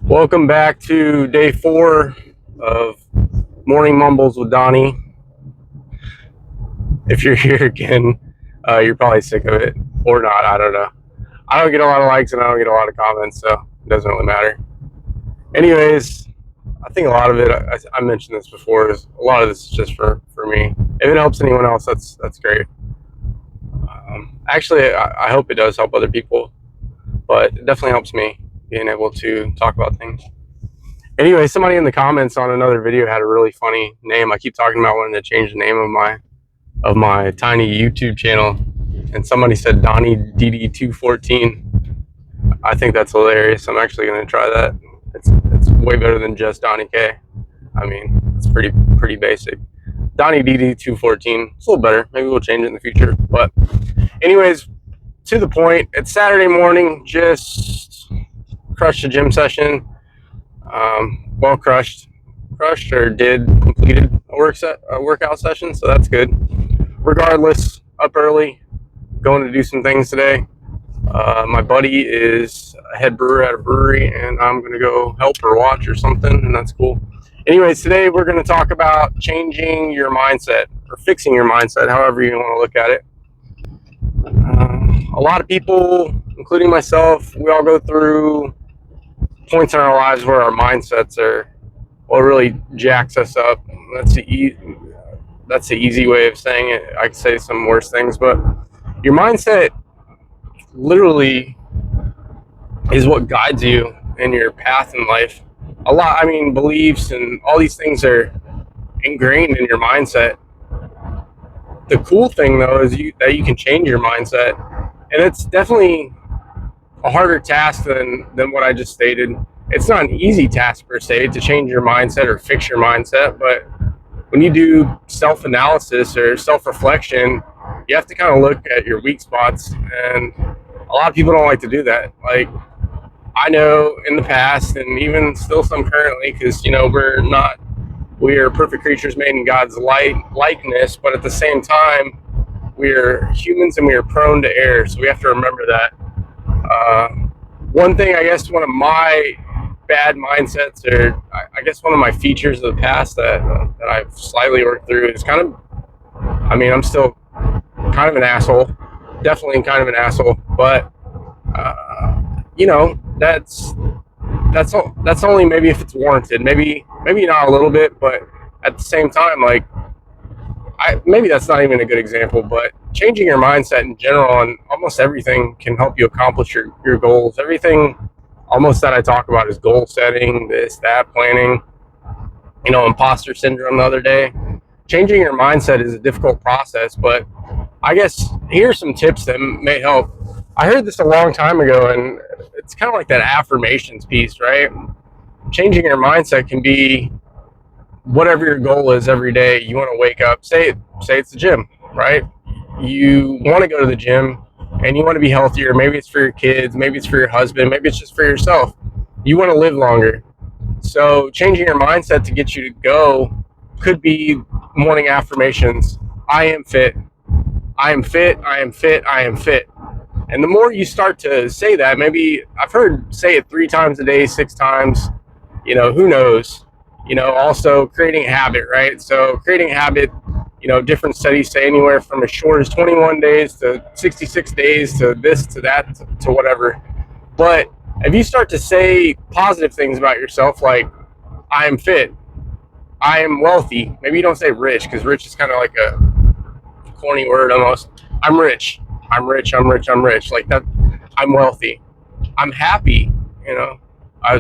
Welcome back to day 4 of Morning Mumbles with Donnie. If you're here again, you're probably sick of it or not. I don't know. I don't get a lot of likes and I don't get a lot of comments, so it doesn't really matter. Anyways, I think a lot of it, I mentioned this before, is a lot of this is just for me. If it helps anyone else, that's great. Actually, I hope it does help other people, but it definitely helps me being able to talk about things. Anyway, somebody in the comments on another video had a really funny name. I keep talking about wanting to change the name of my tiny YouTube channel, and somebody said Donnie DD214. I think that's hilarious. I'm actually going to try that. It's way better than just Donnie K. I mean, it's pretty basic. Donnie DD214. It's a little better. Maybe we'll change it in the future. But anyways, to the point. It's Saturday morning. Just crushed a gym session. Well, crushed or completed a workout session, so that's good. Regardless, up early, going to do some things today. My buddy is a head brewer at a brewery, and I'm going to go help or watch or something, and that's cool. Anyways, today we're going to talk about changing your mindset or fixing your mindset, however you want to look at it. A lot of people, including myself, we all go through points in our lives where our mindsets are what really jacks us up. That's the easy way of saying it. I could say some worse things, but your mindset literally is what guides you in your path in life. Beliefs and all these things are ingrained in your mindset. The cool thing, though, is that you can change your mindset, and it's definitely a harder task than what I just stated. It's not an easy task per se to change your mindset or fix your mindset, but when you do self-analysis or self-reflection, you have to kind of look at your weak spots, and a lot of people don't like to do that. Like, I know in the past, and even still some currently, because we are perfect creatures made in God's likeness, but at the same time, we are humans and we are prone to error, so we have to remember that. One thing, I guess, one of my bad mindsets, or I guess one of my features of the past that I've slightly worked through is I'm still kind of an asshole, definitely kind of an asshole, but that's only maybe if it's warranted, maybe not a little bit, but at the same time, like, maybe that's not even a good example, but changing your mindset in general on almost everything can help you accomplish your goals. Everything almost that I talk about is goal setting, this, that, planning. Imposter syndrome the other day. Changing your mindset is a difficult process, but I guess here's some tips that may help. I heard this a long time ago, and it's kind of like that affirmations piece, right? Changing your mindset can be whatever your goal is every day. You want to wake up, say it's the gym, right? You want to go to the gym and you want to be healthier. Maybe it's for your kids, maybe it's for your husband, maybe it's just for yourself. You want to live longer. So changing your mindset to get you to go could be morning affirmations. I am fit. I am fit. I am fit. I am fit. And the more you start to say that, maybe I've heard say it 3 times a day, 6 times, who knows? Also creating a habit, right? So creating a habit, different studies say anywhere from as short as 21 days to 66 days to this, to that, to whatever. But if you start to say positive things about yourself, like, I am fit, I am wealthy, maybe you don't say rich, because rich is kind of like a corny word almost. I'm rich, like that. I'm wealthy, I'm happy,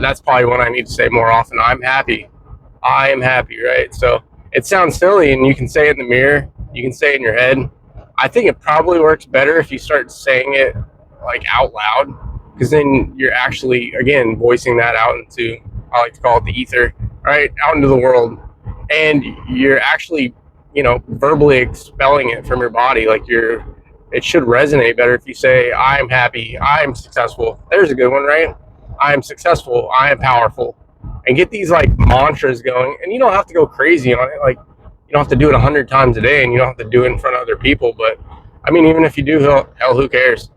that's probably one I need to say more often. I'm happy. I am happy, right? So it sounds silly, and you can say it in the mirror, you can say it in your head. I think it probably works better if you start saying it like out loud, because then you're actually, again, voicing that out into, I like to call it the ether, right? Out into the world. And you're actually, verbally expelling it from your body. Like, it should resonate better if you say, I am happy, I am successful. There's a good one, right? I am successful, I am powerful. And get these like mantras going, and you don't have to go crazy on it. Like, you don't have to do it 100 times a day, and you don't have to do it in front of other people. But even if you do, hell, who cares?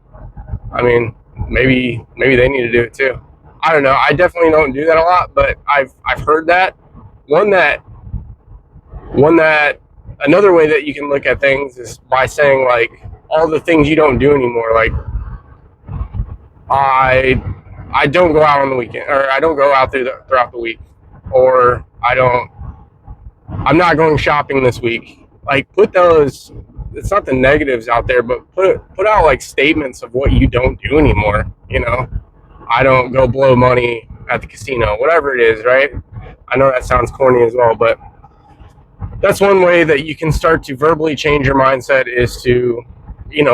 Maybe they need to do it too. I don't know. I definitely don't do that a lot, but I've heard that. One that one that another way that you can look at things is by saying like all the things you don't do anymore. Like I I don't go out on the weekend, or I don't go out throughout the week, or I'm not going shopping this week. Like put those. It's not the negatives out there, but put out like statements of what you don't do anymore. I don't go blow money at the casino, whatever it is, right? I know that sounds corny as well, but that's one way that you can start to verbally change your mindset is to,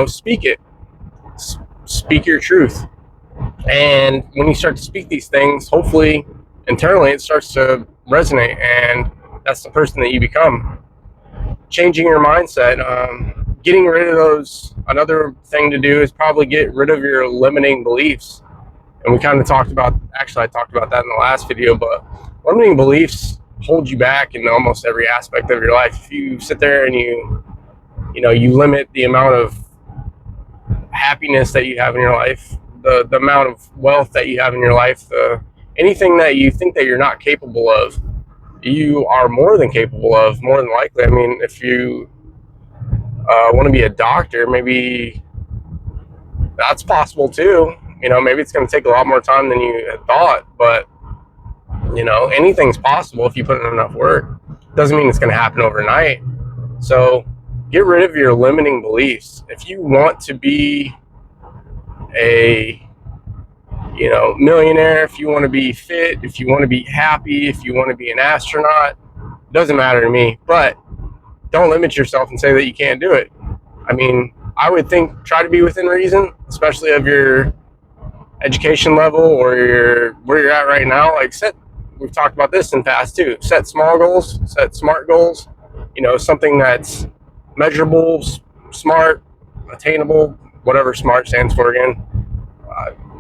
speak it, speak your truth. And when you start to speak these things, hopefully internally it starts to resonate, and that's the person that you become. Changing your mindset, getting rid of those. Another thing to do is probably get rid of your limiting beliefs. And we kind of talked about, actually, I talked about that in the last video, but limiting beliefs hold you back in almost every aspect of your life. If you sit there and you limit the amount of happiness that you have in your life, the amount of wealth that you have in your life, anything that you think that you're not capable of, you are more than capable of, more than likely. I mean, if you want to be a doctor, maybe that's possible too. Maybe it's going to take a lot more time than you had thought, but anything's possible if you put in enough work. Doesn't mean it's going to happen overnight. So get rid of your limiting beliefs. If you want to be a millionaire, if you want to be fit, if you want to be happy, if you want to be an astronaut, it doesn't matter to me. But don't limit yourself and say that you can't do it. I mean, I would think try to be within reason, especially of your education level or where you're at right now. Like we've talked about this in the past too. Set small goals, set SMART goals. Something that's measurable, smart, attainable, whatever SMART stands for again.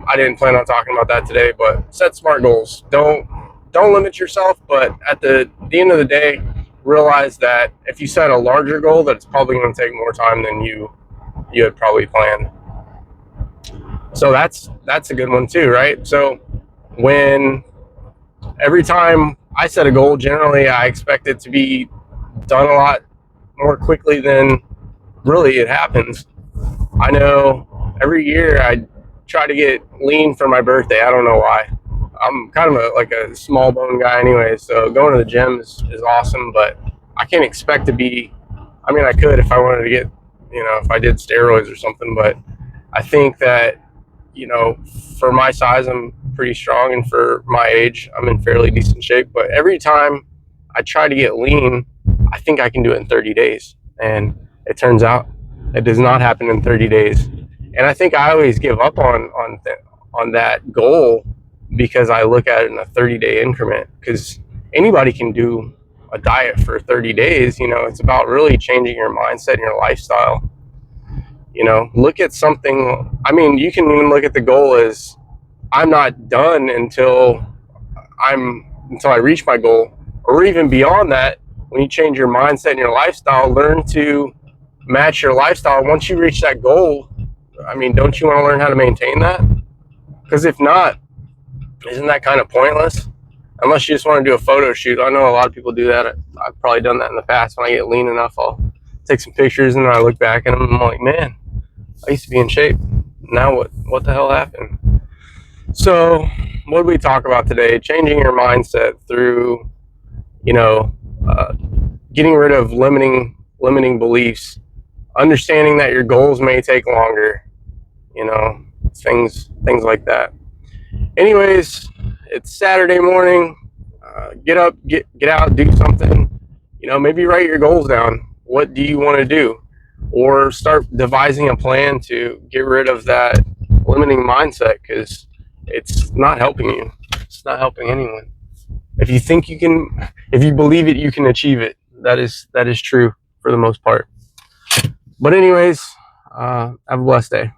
I didn't plan on talking about that today, but set SMART goals. Don't limit yourself, but at the end of the day, realize that if you set a larger goal, that it's probably going to take more time than you had probably planned. So that's a good one too, right? So every time I set a goal, generally I expect it to be done a lot more quickly than really it happens. I know every year I try to get lean for my birthday. I don't know why. I'm kind of like a small bone guy anyway, so going to the gym is awesome, but I can't expect to be, I mean, I could if I wanted to get, if I did steroids or something, but I think that, for my size, I'm pretty strong, and for my age, I'm in fairly decent shape, but every time I try to get lean, I think I can do it in 30 days, and it turns out it does not happen in 30 days. And I think I always give up on that goal because I look at it in a 30-day increment, because anybody can do a diet for 30 days. It's about really changing your mindset and your lifestyle. Look at something. I mean, you can even look at the goal as I'm not done until I reach my goal, or even beyond that. When you change your mindset and your lifestyle, learn to match your lifestyle. Once you reach that goal, I mean, don't you want to learn how to maintain that? Because if not, isn't that kind of pointless? Unless you just want to do a photo shoot. I know a lot of people do that. I've probably done that in the past. When I get lean enough, I'll take some pictures and then I look back and I'm like, man, I used to be in shape. Now what the hell happened? So what did we talk about today? Changing your mindset through, getting rid of limiting beliefs, understanding that your goals may take longer, things like that. Anyways, it's Saturday morning. Get up, get out, do something. Maybe write your goals down. What do you want to do? Or start devising a plan to get rid of that limiting mindset, because it's not helping you. It's not helping anyone. If you think you can, if you believe it, you can achieve it. That is true for the most part. But anyways, have a blessed day.